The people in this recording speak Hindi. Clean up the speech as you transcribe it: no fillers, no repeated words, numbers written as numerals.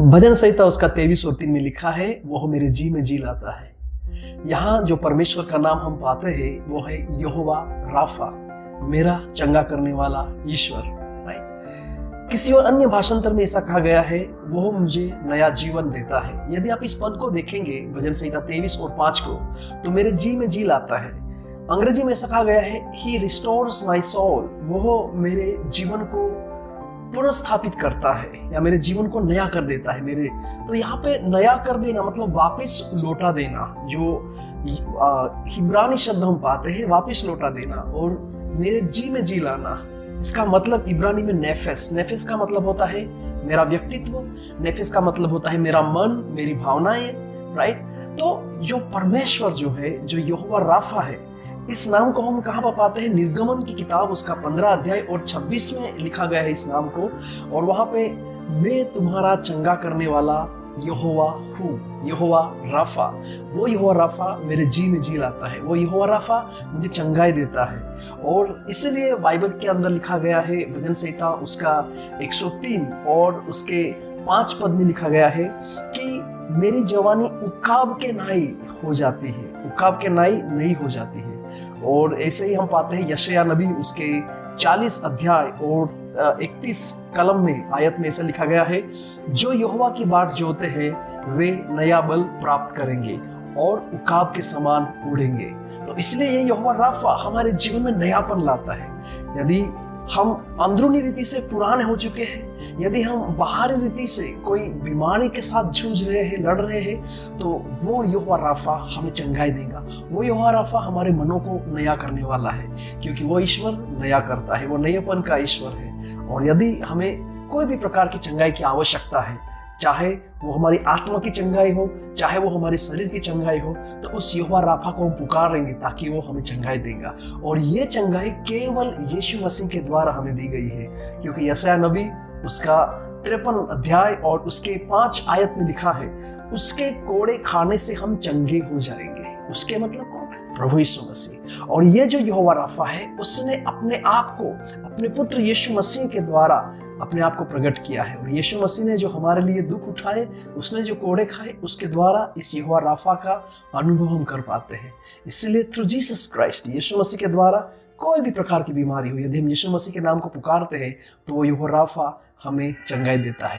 भजन संहिता उसका 23 और 3 में लिखा है, वो मेरे जी में जी लाता है। यहाँ जो परमेश्वर का नाम हम पाते हैं वो है यहोवा राफा, मेरा चंगा करने वाला ईश्वर। राइट। किसी और अन्य भाषांतर में ऐसा कहा गया है, वो मुझे नया जीवन देता है। यदि आप इस पद को देखेंगे भजन संहिता 23 और 5 को, तो मेरे जी में जी लाता है। अंग्रेजी में ऐसा कहा गया है, ही रिस्टोर्स माई सोल, वो मेरे जीवन को पुनर्स्थापित करता है या मेरे जीवन को नया कर देता है। मेरे तो यहाँ पे नया कर देना मतलब वापस लौटा देना, जो हिब्रानी शब्द हम पाते हैं वापस लौटा देना, और मेरे जी में जी लाना, इसका मतलब इब्रानी में नेफेस। नेफेस का मतलब होता है मेरा व्यक्तित्व, नेफेस का मतलब होता है मेरा मन, मेरी भावनाएं। राइट। तो जो परमेश्वर जो है, जो यहोवा राफा है, इस नाम को हम कहाँ पर पाते हैं? निर्गमन की किताब उसका 15 अध्याय और 26 में लिखा गया है इस नाम को। और वहां पे मैं तुम्हारा चंगा करने वाला यहोवा हूँ, यहोवा राफा। वो यहोवा राफा मेरे जी में जी लाता है, वो यहोवा राफा मुझे चंगाई देता है। और इसलिए बाइबल के अंदर लिखा गया है, भजन संहिता उसका 103 और उसके 5 पद में लिखा गया है कि मेरी जवानी उकाब के नाई हो जाती है, उकाब के नाई नहीं हो जाती है। और ऐसे ही हम पाते हैं यशायाह नबी उसके 40 अध्याय और 31 कलम में आयत में ऐसा लिखा गया है, जो यहोवा की बाट जोते हैं वे नया बल प्राप्त करेंगे और उकाब के समान उड़ेंगे। तो इसलिए ये यहोवा राफा हमारे जीवन में नयापन लाता है। यदि हम अंदरूनी रीति से पुराने हो चुके हैं, यदि हम बाहरी रीति से कोई बीमारी के साथ जूझ रहे हैं, लड़ रहे हैं, तो वो यहोवा राफा हमें चंगाई देगा। वो यहोवा राफा हमारे मनों को नया करने वाला है, क्योंकि वो ईश्वर नया करता है, वो नएपन का ईश्वर है। और यदि हमें कोई भी प्रकार की चंगाई की आवश्यकता है, चाहे वो हमारी आत्मा की चंगाई हो, चाहे वो हमारे शरीर की चंगाई हो, तो उस यहोवा राफा को हम पुकारेंगे ताकि वो हमें चंगाई देगा। और ये चंगाई केवल यीशु मसीह के द्वारा हमें दी गई है, क्योंकि यशायाह नबी उसका 53 अध्याय और उसके 5 आयत में लिखा है, उसके कोड़े खाने से हम चंगे हो जाएंगे। उसके मतलब कौन? प्रभु यीशु मसीह। और ये जो यहोवा राफा है, उसने अपने आप को अपने पुत्र यीशु मसीह के द्वारा अपने आप को प्रकट किया है। और यीशु मसीह ने जो हमारे लिए दुख उठाए, उसने जो कोड़े खाए, उसके द्वारा इस यहोवा राफा का अनुभव हम कर पाते हैं। इसलिए थ्रू जीसस क्राइस्ट, यीशु मसीह के द्वारा कोई भी प्रकार की बीमारी हो, यदि हम यीशु मसीह के नाम को पुकारते हैं, तो वो यहोवा राफा हमें चंगाई देता है।